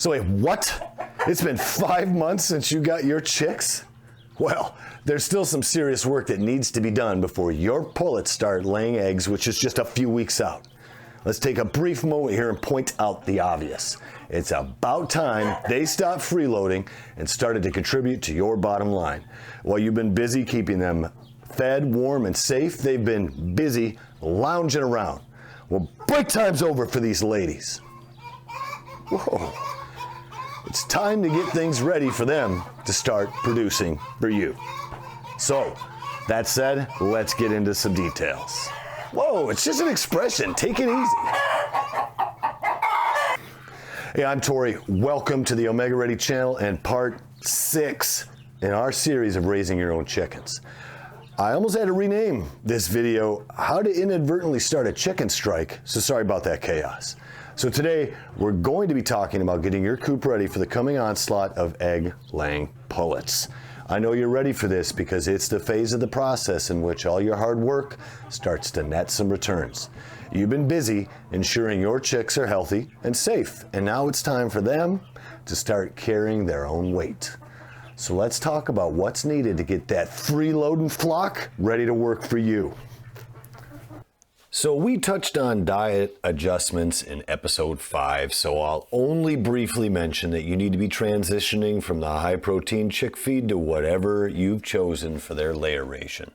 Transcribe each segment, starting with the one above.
So wait, what? It's been 5 months since you got your chicks? Well, there's still some serious work that needs to be done before your pullets start laying eggs, which is just a few weeks out. Let's take a brief moment here and point out the obvious. It's about time they stopped freeloading and started to contribute to your bottom line. While you've been busy keeping them fed, warm, and safe, they've been busy lounging around. Well, break time's over for these ladies. Whoa. It's time to get things ready for them to start producing for you. So, that said, let's get into some details. Whoa, it's just an expression. Take it easy. Hey, I'm Tori. Welcome to the Omega Ready channel and part 6 in our series of raising your own chickens. I almost had to rename this video How to Inadvertently Start a Chicken Strike, so sorry about that chaos. So today, we're going to be talking about getting your coop ready for the coming onslaught of egg-laying pullets. I know you're ready for this because it's the phase of the process in which all your hard work starts to net some returns. You've been busy ensuring your chicks are healthy and safe, and now it's time for them to start carrying their own weight. So let's talk about what's needed to get that freeloading flock ready to work for you. So we touched on diet adjustments in episode 5, so I'll only briefly mention that you need to be transitioning from the high protein chick feed to whatever you've chosen for their layer ration.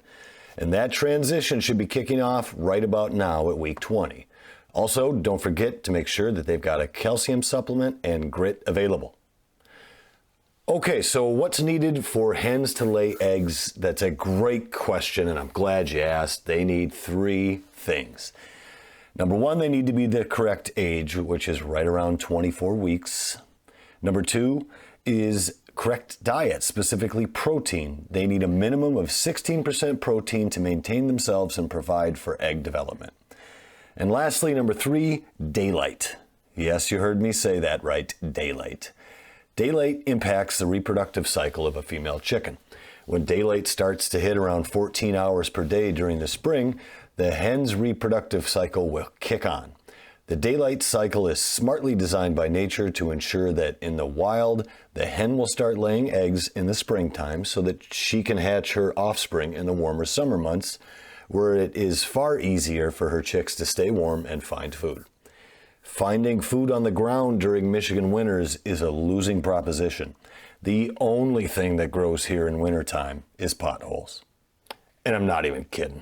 And that transition should be kicking off right about now at week 20. Also, don't forget to make sure that they've got a calcium supplement and grit available. Okay, so what's needed for hens to lay eggs? That's a great question, and I'm glad you asked. They need 3 things. Number 1, they need to be the correct age, which is right around 24 weeks. Number 2 is correct diet, specifically protein. They need a minimum of 16% protein to maintain themselves and provide for egg development. And lastly, number 3, daylight. Yes, you heard me say that right, daylight. Daylight impacts the reproductive cycle of a female chicken. When daylight starts to hit around 14 hours per day during the spring, the hen's reproductive cycle will kick on. The daylight cycle is smartly designed by nature to ensure that in the wild, the hen will start laying eggs in the springtime so that she can hatch her offspring in the warmer summer months, where it is far easier for her chicks to stay warm and find food. Finding food on the ground during Michigan winters is a losing proposition. The only thing that grows here in wintertime is potholes. And I'm not even kidding.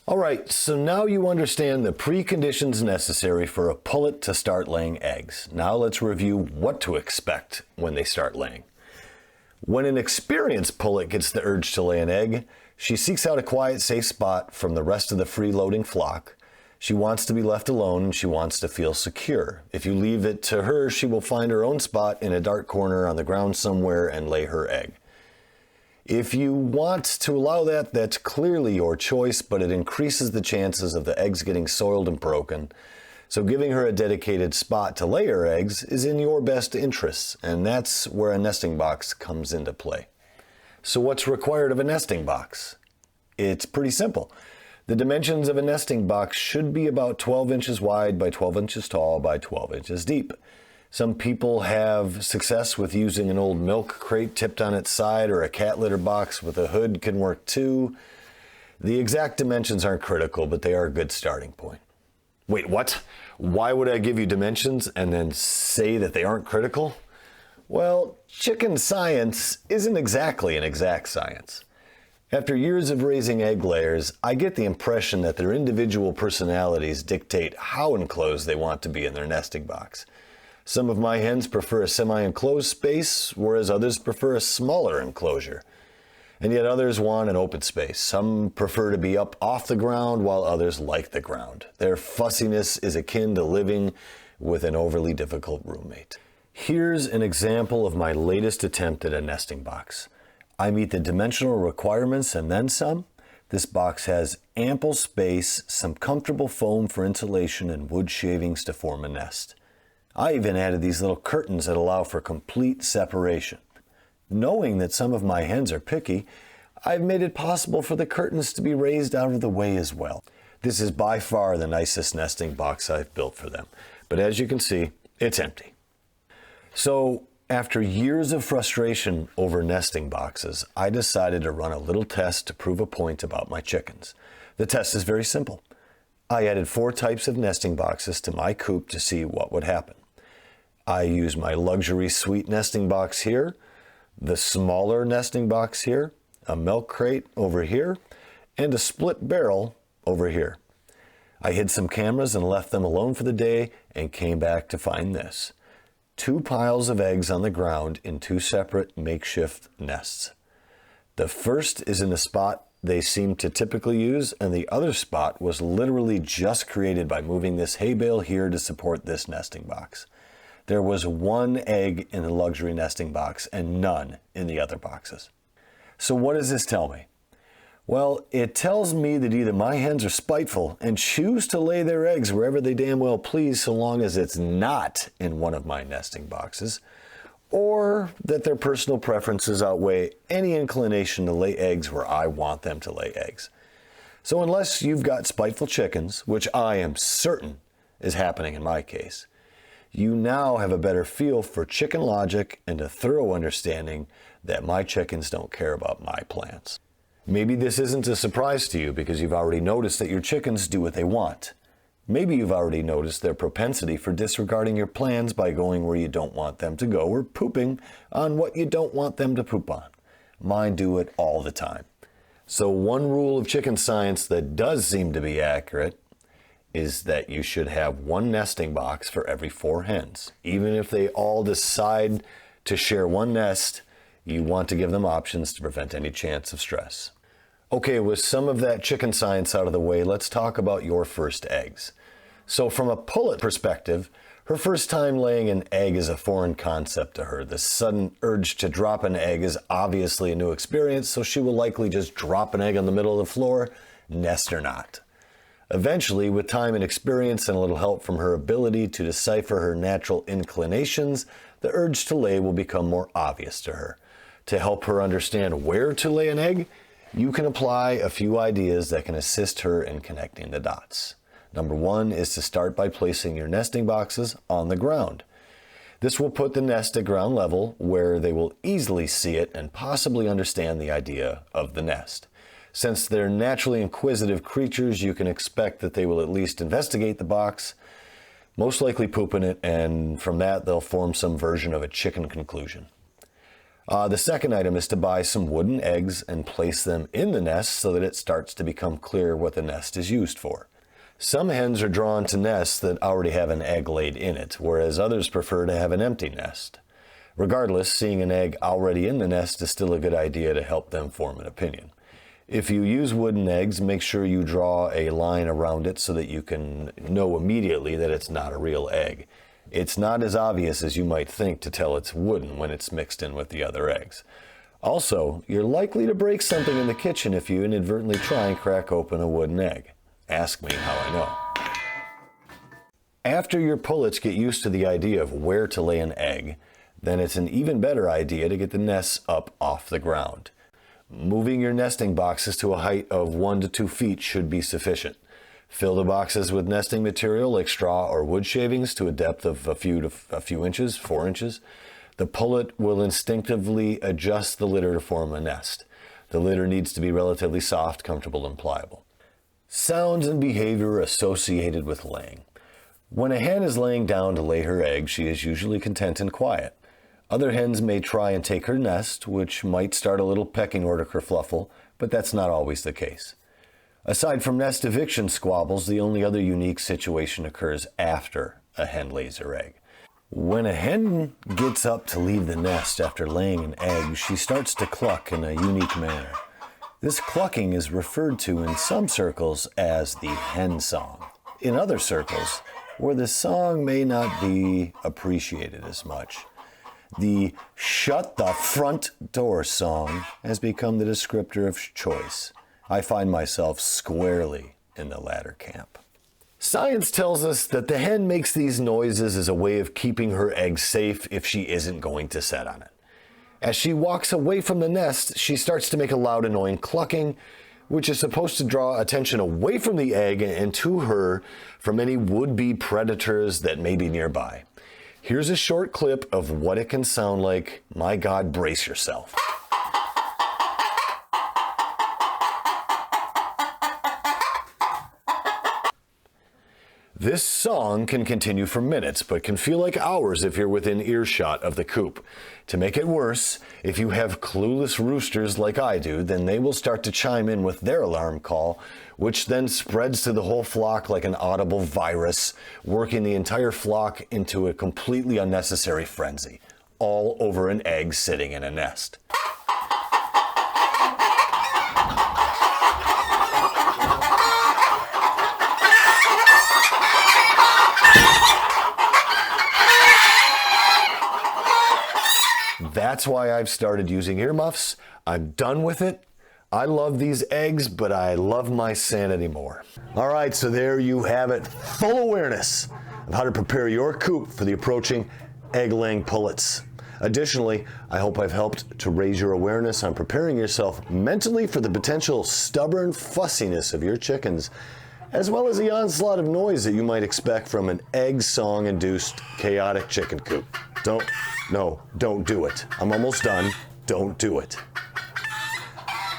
All right, so now you understand the preconditions necessary for a pullet to start laying eggs. Now let's review what to expect when they start laying. When an experienced pullet gets the urge to lay an egg, she seeks out a quiet, safe spot from the rest of the freeloading flock. She wants to be left alone and she wants to feel secure. If you leave it to her, she will find her own spot in a dark corner on the ground somewhere and lay her egg. If you want to allow that, that's clearly your choice, but it increases the chances of the eggs getting soiled and broken. So giving her a dedicated spot to lay her eggs is in your best interests, and that's where a nesting box comes into play. So what's required of a nesting box? It's pretty simple. The dimensions of a nesting box should be about 12 inches wide by 12 inches tall by 12 inches deep. Some people have success with using an old milk crate tipped on its side, or a cat litter box with a hood can work too. The exact dimensions aren't critical, but they are a good starting point. Wait, what? Why would I give you dimensions and then say that they aren't critical? Well, chicken science isn't exactly an exact science. After years of raising egg layers, I get the impression that their individual personalities dictate how enclosed they want to be in their nesting box. Some of my hens prefer a semi-enclosed space, whereas others prefer a smaller enclosure. And yet others want an open space. Some prefer to be up off the ground, while others like the ground. Their fussiness is akin to living with an overly difficult roommate. Here's an example of my latest attempt at a nesting box. I meet the dimensional requirements and then some. This box has ample space, some comfortable foam for insulation, and wood shavings to form a nest. I even added these little curtains that allow for complete separation. Knowing that some of my hens are picky, I've made it possible for the curtains to be raised out of the way as well. This is by far the nicest nesting box I've built for them, but as you can see, it's empty. So after years of frustration over nesting boxes, I decided to run a little test to prove a point about my chickens. The test is very simple. I added 4 types of nesting boxes to my coop to see what would happen. I used my luxury suite nesting box here, the smaller nesting box here, a milk crate over here, and a split barrel over here. I hid some cameras and left them alone for the day and came back to find this. 2 piles of eggs on the ground in 2 separate makeshift nests. The first is in the spot they seem to typically use, and the other spot was literally just created by moving this hay bale here to support this nesting box. There was 1 egg in the luxury nesting box and none in the other boxes. So what does this tell me? Well, it tells me that either my hens are spiteful and choose to lay their eggs wherever they damn well please so long as it's not in one of my nesting boxes, or that their personal preferences outweigh any inclination to lay eggs where I want them to lay eggs. So unless you've got spiteful chickens, which I am certain is happening in my case, you now have a better feel for chicken logic and a thorough understanding that my chickens don't care about my plans. Maybe this isn't a surprise to you because you've already noticed that your chickens do what they want. Maybe you've already noticed their propensity for disregarding your plans by going where you don't want them to go or pooping on what you don't want them to poop on. Mine do it all the time. So one rule of chicken science that does seem to be accurate is that you should have 1 nesting box for every 4 hens. Even if they all decide to share 1 nest, you want to give them options to prevent any chance of stress. Okay, with some of that chicken science out of the way, let's talk about your first eggs. So from a pullet perspective, her first time laying an egg is a foreign concept to her. The sudden urge to drop an egg is obviously a new experience, so she will likely just drop an egg on the middle of the floor, nest or not. Eventually, with time and experience and a little help from her ability to decipher her natural inclinations, the urge to lay will become more obvious to her. To help her understand where to lay an egg, you can apply a few ideas that can assist her in connecting the dots. Number 1 is to start by placing your nesting boxes on the ground. This will put the nest at ground level where they will easily see it and possibly understand the idea of the nest. Since they're naturally inquisitive creatures, you can expect that they will at least investigate the box, most likely poop in it, and from that they'll form some version of a chicken conclusion. The second item is to buy some wooden eggs and place them in the nest so that it starts to become clear what the nest is used for. Some hens are drawn to nests that already have an egg laid in it, whereas others prefer to have an empty nest. Regardless, seeing an egg already in the nest is still a good idea to help them form an opinion. If you use wooden eggs, make sure you draw a line around it so that you can know immediately that it's not a real egg. It's not as obvious as you might think to tell it's wooden when it's mixed in with the other eggs. Also, you're likely to break something in the kitchen if you inadvertently try and crack open a wooden egg. Ask me how I know. After your pullets get used to the idea of where to lay an egg, then it's an even better idea to get the nests up off the ground. Moving your nesting boxes to a height of 1 to 2 feet should be sufficient. Fill the boxes with nesting material like straw or wood shavings to a depth of a few inches, 4 inches. The pullet will instinctively adjust the litter to form a nest. The litter needs to be relatively soft, comfortable, and pliable. Sounds and behavior associated with laying. When a hen is laying down to lay her egg, she is usually content and quiet. Other hens may try and take her nest, which might start a little pecking order kerfluffle, but that's not always the case. Aside from nest eviction squabbles, the only other unique situation occurs after a hen lays her egg. When a hen gets up to leave the nest after laying an egg, she starts to cluck in a unique manner. This clucking is referred to in some circles as the hen song. In other circles, where the song may not be appreciated as much, the "shut the front door" song has become the descriptor of choice. I find myself squarely in the latter camp. Science tells us that the hen makes these noises as a way of keeping her egg safe if she isn't going to set on it. As she walks away from the nest, she starts to make a loud, annoying clucking, which is supposed to draw attention away from the egg and to her from any would-be predators that may be nearby. Here's a short clip of what it can sound like. My God, brace yourself. This song can continue for minutes, but can feel like hours if you're within earshot of the coop. To make it worse, if you have clueless roosters like I do, then they will start to chime in with their alarm call, which then spreads to the whole flock like an audible virus, working the entire flock into a completely unnecessary frenzy, all over an egg sitting in a nest. That's why I've started using earmuffs. I'm done with it. I love these eggs, but I love my sanity more. All right, so there you have it. Full awareness of how to prepare your coop for the approaching egg-laying pullets. Additionally, I hope I've helped to raise your awareness on preparing yourself mentally for the potential stubborn fussiness of your chickens, as well as the onslaught of noise that you might expect from an egg song-induced chaotic chicken coop. Don't do it. I'm almost done. Don't do it.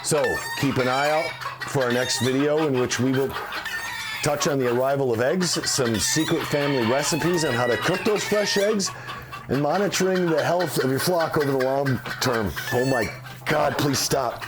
So keep an eye out for our next video, in which we will touch on the arrival of eggs, some secret family recipes on how to cook those fresh eggs, and monitoring the health of your flock over the long term. Oh my God, please stop.